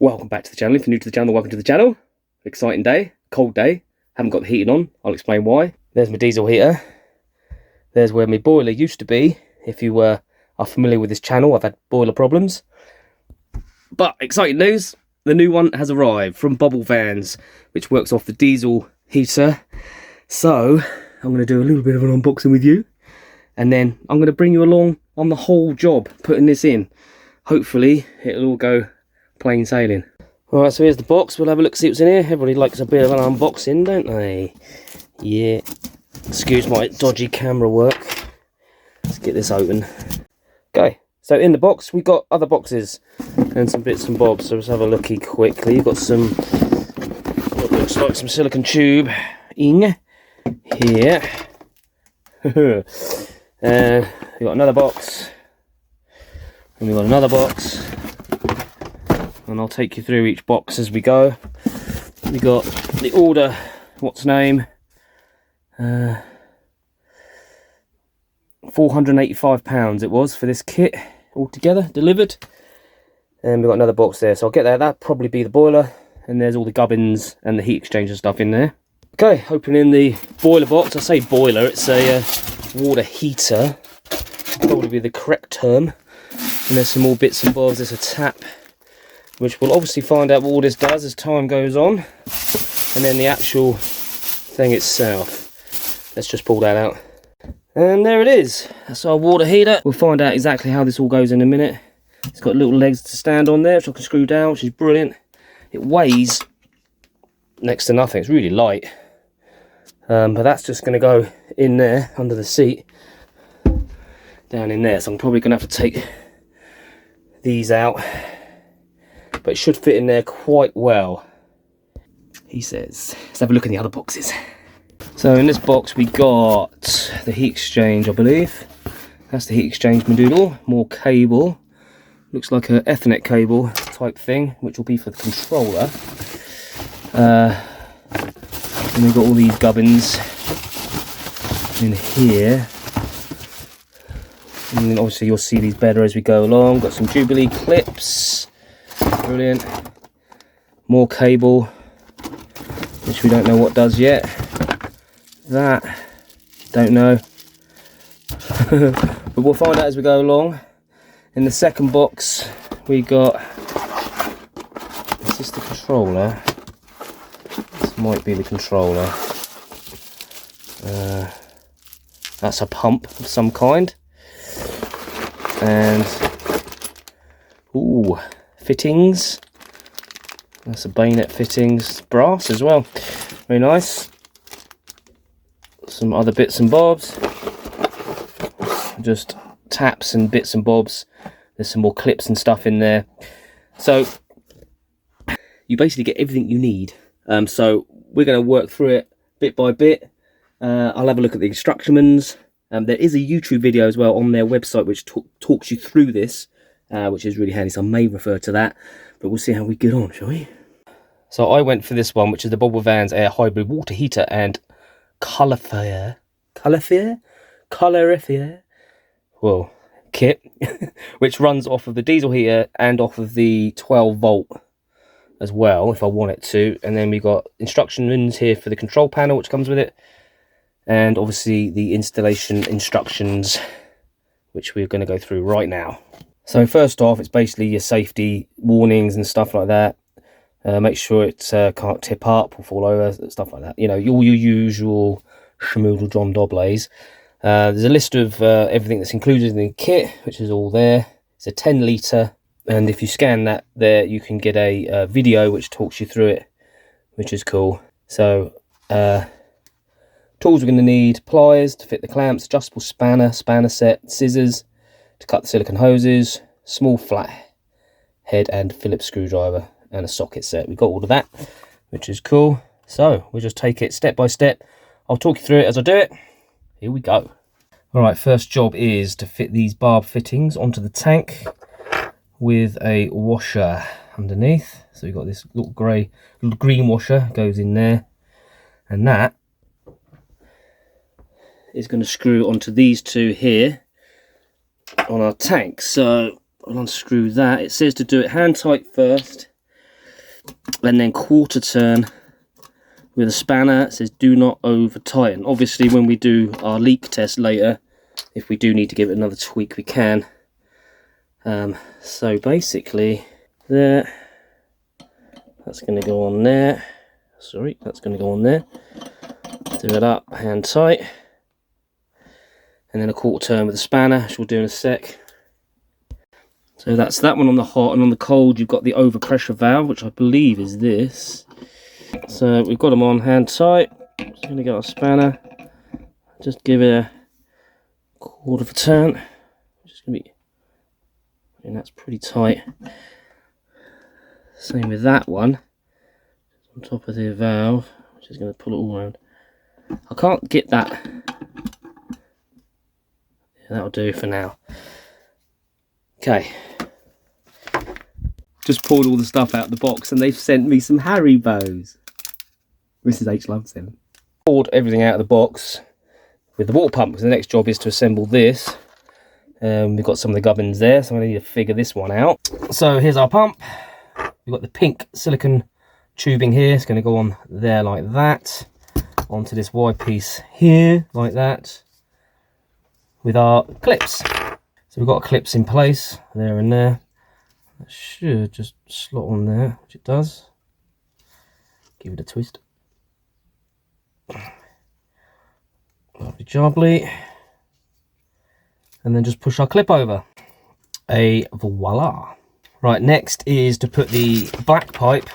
Welcome back to the channel. If you're new to the channel, welcome to the channel. Exciting day, cold day. Haven't got the heating on. I'll explain why. There's my diesel heater. There's where my boiler used to be. If you are familiar with this channel, I've had boiler problems. But exciting news, the new one has arrived from Bobil Vans, which works off the diesel heater. So I'm going to do a little bit of an unboxing with you, and then I'm going to bring you along on the whole job putting this in. Hopefully it'll all go plain sailing. Alright, so here's the box. We'll have a look, see what's in here. Everybody likes a bit of an unboxing, don't they? Yeah. Excuse my dodgy camera work. Let's get this open. Okay, so in the box we got other boxes and some bits and bobs. So let's have a looky quickly. You've got some, what looks like some silicone tube in here. And we got another box. And we got another box. And I'll take you through each box as we go. We got the order, what's name, £485 it was for this kit altogether, delivered. And we've got another box there, so I'll get there. That'll probably be the boiler, and there's all the gubbins and the heat exchanger stuff in there. Okay, opening the boiler box. I say boiler, it's a water heater, probably be the correct term. And there's some more bits and bobs. There's a tap, which we'll obviously find out what all this does as time goes on. And then the actual thing itself. Let's just pull that out. And there it is. That's our water heater. We'll find out exactly how this all goes in a minute. It's got little legs to stand on there, which I can screw down, which is brilliant. It weighs next to nothing. It's really light. But that's just going to go in there under the seat. Down in there. So I'm probably going to have to take these out. But it should fit in there quite well, he says. Let's have a look in the other boxes. So in this box we got the heat exchange, I believe. That's the heat exchange modulo. More cable. Looks like an Ethernet cable type thing, which will be for the controller. And we've got all these gubbins in here. And then obviously you'll see these better as we go along. Got some Jubilee clips. Brilliant. More cable, which we don't know what does yet. That, don't know. But we'll find out as we go along. In the second box we got, is this the controller? This might be the controller. That's a pump of some kind. And ooh, fittings. That's a bayonet fittings, brass as well. Very nice. Some other bits and bobs. Just taps and bits and bobs. There's some more clips and stuff in there. So you basically get everything you need. So we're going to work through it bit by bit. I'll have a look at the instructions. There is a YouTube video as well on their website which talks you through this, which is really handy, so I may refer to that, but we'll see how we get on, shall we? So I went for this one, which is the Bobil Vans Air Hybrid Water Heater and Calorifier well, kit, which runs off of the diesel heater and off of the 12 volt as well, if I want it to. And then we got instructions here for the control panel, which comes with it. And obviously the installation instructions, which we're going to go through right now. So first off, it's basically your safety warnings and stuff like that. Make sure it can't tip up or fall over, stuff like that. You know, all your usual schmoodle John Doblays. There's a list of everything that's included in the kit, which is all there. It's a 10 litre, and if you scan that there, you can get a video which talks you through it, which is cool. So tools we're going to need: pliers to fit the clamps, adjustable spanner set, scissors to cut the silicone hoses, small flat head and Phillips screwdriver, and a socket set. We've got all of that, which is cool. So we'll just take it step by step. I'll talk you through it as I do it. Here we go. Alright, first job is to fit these barb fittings onto the tank with a washer underneath. So we've got this little green washer goes in there, and that is going to screw onto these two here on our tank. So I'll unscrew that. It says to do it hand tight first, and then quarter turn with a spanner. It says do not over tighten. Obviously when we do our leak test later, if we do need to give it another tweak, we can. So basically there, that's going to go on there. Sorry, that's going to go on there. Do it up, hand tight, and then a quarter turn with a spanner, which we'll do in a sec. So that's that one on the hot, and on the cold you've got the overpressure valve, which I believe is this. So we've got them on hand tight. Just going to get our spanner, just give it a quarter of a turn. Just going to be, and that's pretty tight. Same with that one, on top of the valve, which is going to pull it all around. I can't get that. Yeah, that'll do for now. Okay. Just pulled all the stuff out of the box, and they've sent me some Haribos. Mrs. H loves them. Pulled everything out of the box with the water pump, because the next job is to assemble this. We've got some of the gubbins there, so I need to figure this one out. So here's our pump. We've got the pink silicone tubing here. It's going to go on there like that. Onto this wide piece here, like that. With our clips. So we've got clips in place, there and there. That should just slot on there, which it does. Give it a twist. Lovely jubbly. And then just push our clip over. Voila. Right, next is to put the black pipe,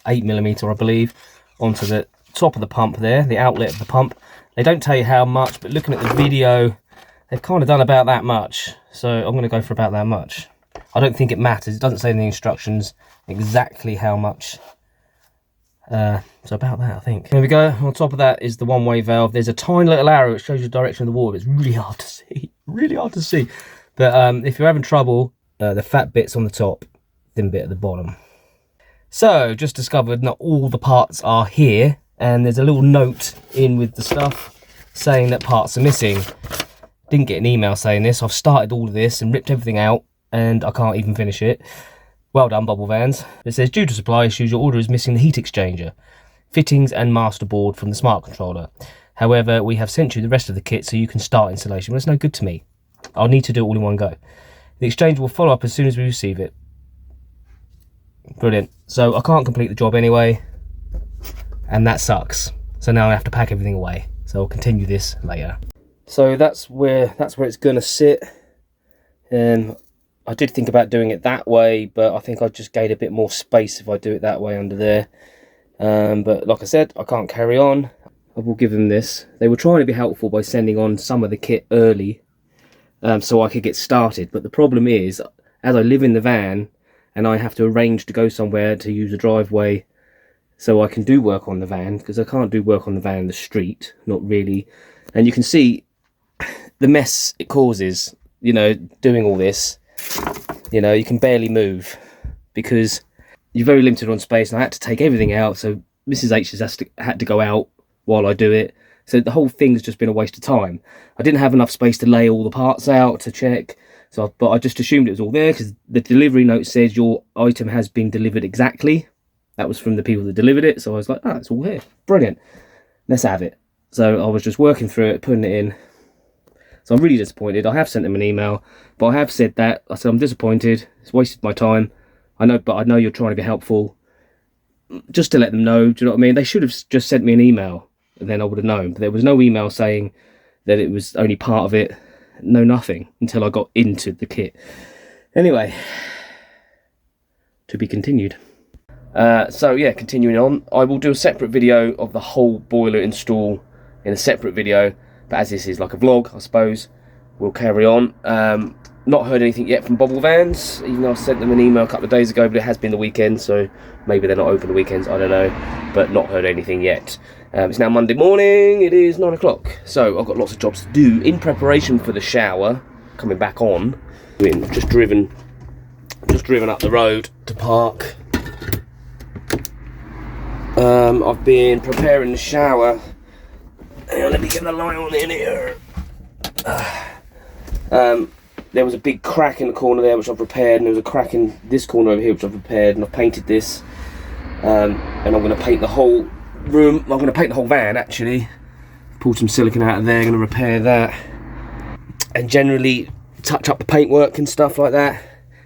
8mm I believe, onto the top of the pump there, the outlet of the pump. They don't tell you how much, but looking at the video, they've kind of done about that much. So I'm going to go for about that much. I don't think it matters. It doesn't say in the instructions exactly how much. So about that, I think. There we go. On top of that is the one-way valve. There's a tiny little arrow which shows you the direction of the water. It's really hard to see. Really hard to see. But if you're having trouble, the fat bit's on the top, thin bit at the bottom. So, just discovered not all the parts are here. And there's a little note in with the stuff saying that parts are missing. Didn't get an email saying this. I've started all of this and ripped everything out, and I can't even finish it. Well done, Bobil Vans. It says, due to supply issues, your order is missing the heat exchanger, fittings and master board from the smart controller. However, we have sent you the rest of the kit so you can start installation. Well, it's no good to me. I'll need to do it all in one go. The exchanger will follow up as soon as we receive it. Brilliant. So I can't complete the job anyway, and that sucks. So now I have to pack everything away. So I'll continue this later. So that's where it's gonna sit. I did think about doing it that way, but I think I'd just gain a bit more space if I do it that way under there. But like I said, I can't carry on. I will give them this. They were trying to be helpful by sending on some of the kit early, so I could get started. But the problem is, as I live in the van and I have to arrange to go somewhere to use a driveway so I can do work on the van, because I can't do work on the van in the street, not really. And you can see the mess it causes, you know, doing all this. You know, you can barely move because you're very limited on space, and I had to take everything out, so Mrs. H has had to go out while I do it. So the whole thing's just been a waste of time. I didn't have enough space to lay all the parts out to check, but I just assumed it was all there because the delivery note says your item has been delivered exactly. That was from the people that delivered it, so I was like, oh, it's all here. Brilliant. Let's have it. So I was just working through it, putting it in. So I'm really disappointed. I have sent them an email, but I have said that. I said I'm disappointed. It's wasted my time. I know, but I know you're trying to be helpful. Just to let them know, do you know what I mean? They should have just sent me an email, and then I would have known. But there was no email saying that it was only part of it. No, nothing until I got into the kit. Anyway, to be continued. So yeah, continuing on, I will do a separate video of the whole boiler install in a separate video. But as this is like a vlog, I suppose, we'll carry on. Not heard anything yet from Bobil Vans, even though I sent them an email a couple of days ago, but it has been the weekend, so maybe they're not open the weekends, I don't know. But not heard anything yet. It's now Monday morning, it is 9 o'clock. So I've got lots of jobs to do in preparation for the shower, coming back on. Just driven up the road to park. I've been preparing the shower. Hang on, let me get the light on in here. There was a big crack in the corner there which I've repaired, and there was a crack in this corner over here which I've repaired, and I've painted this. and I'm going to paint the whole room. I'm going to paint the whole van actually. Pull some silicone out of there, going to repair that, and generally touch up the paintwork and stuff like that.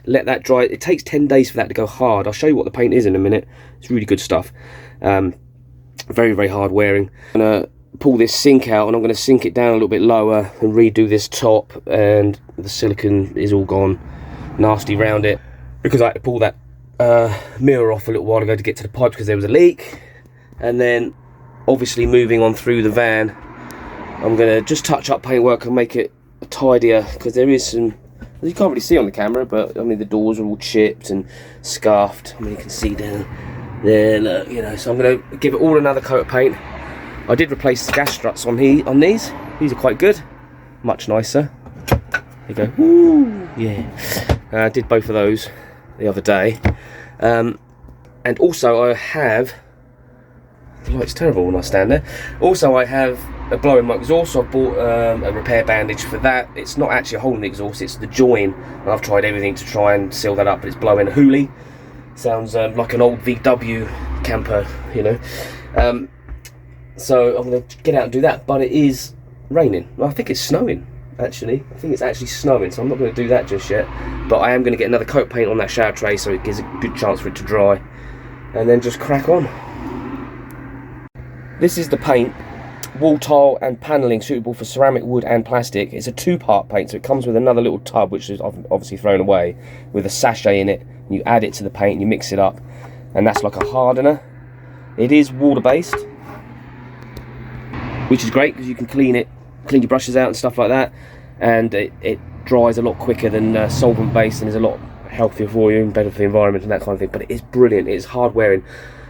Let that dry. It takes 10 days for that to go hard. I'll show you what the paint is in a minute. It's really good stuff. Very, very hard wearing. I'm going to pull this sink out, and I'm going to sink it down a little bit lower and redo this top, and the silicone is all gone nasty round it because I had to pull that mirror off a little while ago to get to the pipes because there was a leak. And then obviously moving on through the van, I'm going to just touch up paintwork and make it tidier, because there is some, you can't really see on the camera, but I mean the doors are all chipped and scuffed. I mean you can see down there, look, you know. So I'm going to give it all another coat of paint. I did replace the gas struts on these. These are quite good, much nicer. There you go. Woo, yeah. I did both of those the other day, and also I have. The light's terrible when I stand there. Also, I have a blow in my exhaust. So I've bought a repair bandage for that. It's not actually a hole in the exhaust, it's the join. And I've tried everything to try and seal that up, but it's blowing a hoolie. Sounds like an old VW camper, you know. So I'm going to get out and do that, but it is raining. Well, I think it's snowing, actually. I think it's actually snowing, so I'm not going to do that just yet. But I am going to get another coat of paint on that shower tray so it gives a good chance for it to dry. And then just crack on. This is the paint, wall tile and panelling suitable for ceramic, wood and plastic. It's a 2-part paint, so it comes with another little tub, which is obviously thrown away, with a sachet in it. And you add it to the paint and you mix it up, and that's like a hardener. It is water based, which is great because you can clean your brushes out and stuff like that, and it dries a lot quicker than solvent based, and is a lot healthier for you and better for the environment and that kind of thing. But it is brilliant. It is hard wearing.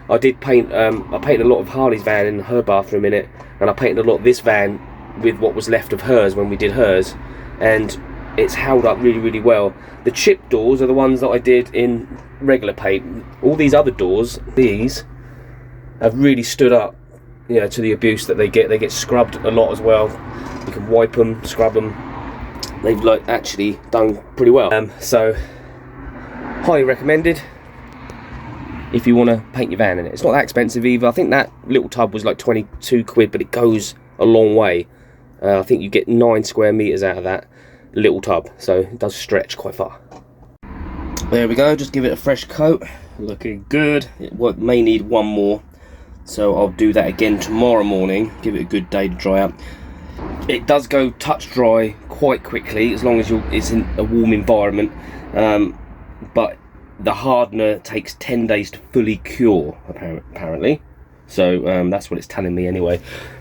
I did paint, I painted a lot of Harley's van in her bathroom in it, and I painted a lot of this van with what was left of hers when we did hers, and it's held up really, really well. The chip doors are the ones that I did in regular paint. All these other doors, these, have really stood up, you know, to the abuse that they get. They get scrubbed a lot as well. You can wipe them, scrub them. They've like actually done pretty well. So, highly recommended if you want to paint your van in it. It's not that expensive either. I think that little tub was like 22 quid, but it goes a long way. I think you get 9 square meters out of that little tub, so it does stretch quite far. There we go, just give it a fresh coat. Looking good. It may need one more, so I'll do that again tomorrow morning. Give it a good day to dry up. It does go touch dry quite quickly as long as it's in a warm environment, but the hardener takes 10 days to fully cure, apparently. So that's what it's telling me anyway.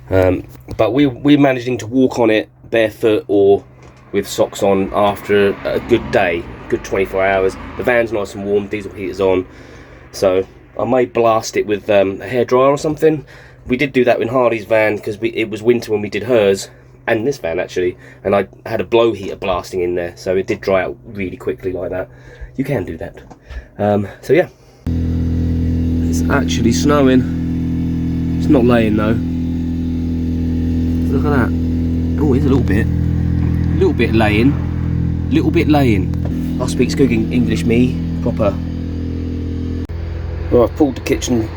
But we're managing to walk on it barefoot or with socks on after a good day, good 24 hours. The van's nice and warm, diesel heater's on. So I may blast it with a hairdryer or something. We did do that in Harley's van because it was winter when we did hers, and this van actually, and I had a blow heater blasting in there, so it did dry out really quickly like that. You can do that. So yeah, it's actually snowing. It's not laying though. Look at that. Oh, it's a little bit laying. Little bit laying. I speak Skooging English, me proper. Right, I've pulled the kitchen.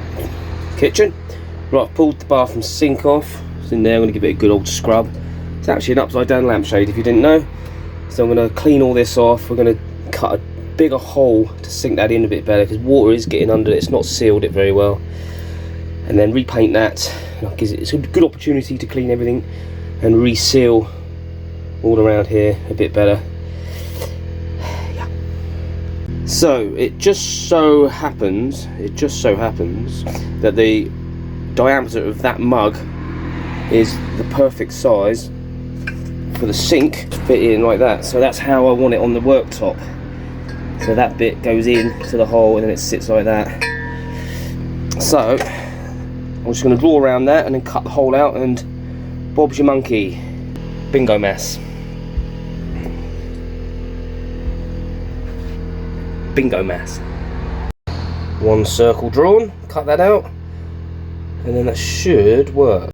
Right, I've pulled the bathroom sink off. It's in there. I'm going to give it a good old scrub. It's actually an upside down lampshade if you didn't know. So I'm going to clean all this off. We're going to cut a bigger hole to sink that in a bit better because water is getting under it. It's not sealed it very well. And then repaint that. It's a good opportunity to clean everything and reseal all around here a bit better. Yeah. So it just so happens that the diameter of that mug is the perfect size for the sink to fit in like that. So that's how I want it on the worktop. So that bit goes in to the hole and then it sits like that. So I'm just going to draw around that and then cut the hole out, and Bob's your monkey. Bingo mass. Bingo mass. One circle drawn, cut that out, and then that should work.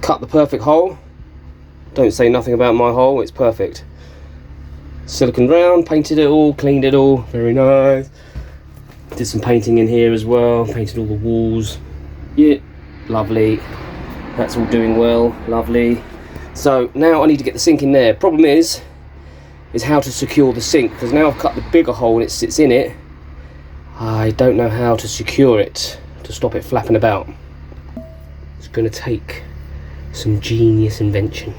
Cut the perfect hole. Don't say nothing about my hole, it's perfect. Silicone round, painted it all, cleaned it all, very nice. Did some painting in here as well, painted all the walls. Yeah, lovely. That's all doing well, lovely. So now I need to get the sink in there. Problem is how to secure the sink, because now I've cut the bigger hole and it sits in it. I don't know how to secure it to stop it flapping about. It's going to take some genius invention.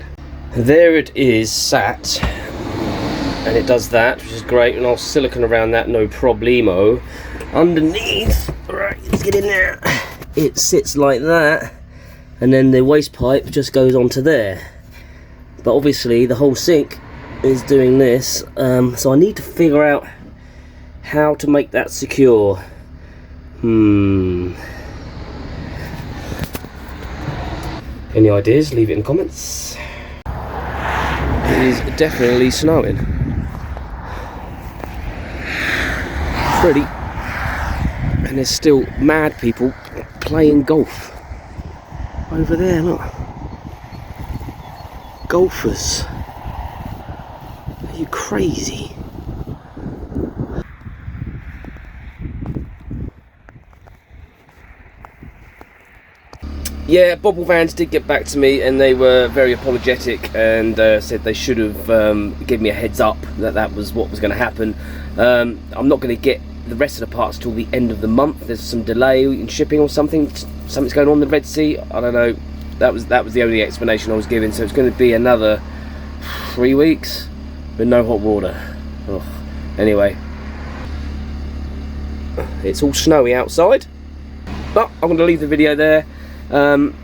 There it is sat, and it does that, which is great, and I'll silicone around that, no problemo. Underneath, right, let's get in there, it sits like that, and then the waste pipe just goes onto there. But obviously the whole sink is doing this, so I need to figure out how to make that secure. Any ideas? Leave it in the comments. It is definitely snowing. Pretty. And there's still mad people playing golf. Over there, look. Golfers. Are you crazy? Yeah, Bobil Vans did get back to me, and they were very apologetic and said they should have given me a heads up that that was what was going to happen. I'm not going to get the rest of the parts till the end of the month. There's some delay in shipping or something. Something's going on in the Red Sea. I don't know. That was the only explanation I was given. So it's going to be another 3 weeks with no hot water. Ugh. Anyway, it's all snowy outside, but I'm going to leave the video there. And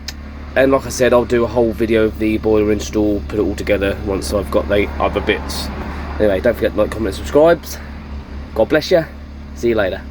like I said, I'll do a whole video of the boiler install, put it all together once I've got the other bits. Anyway, don't forget to like, comment, subscribe. God bless you. See you later.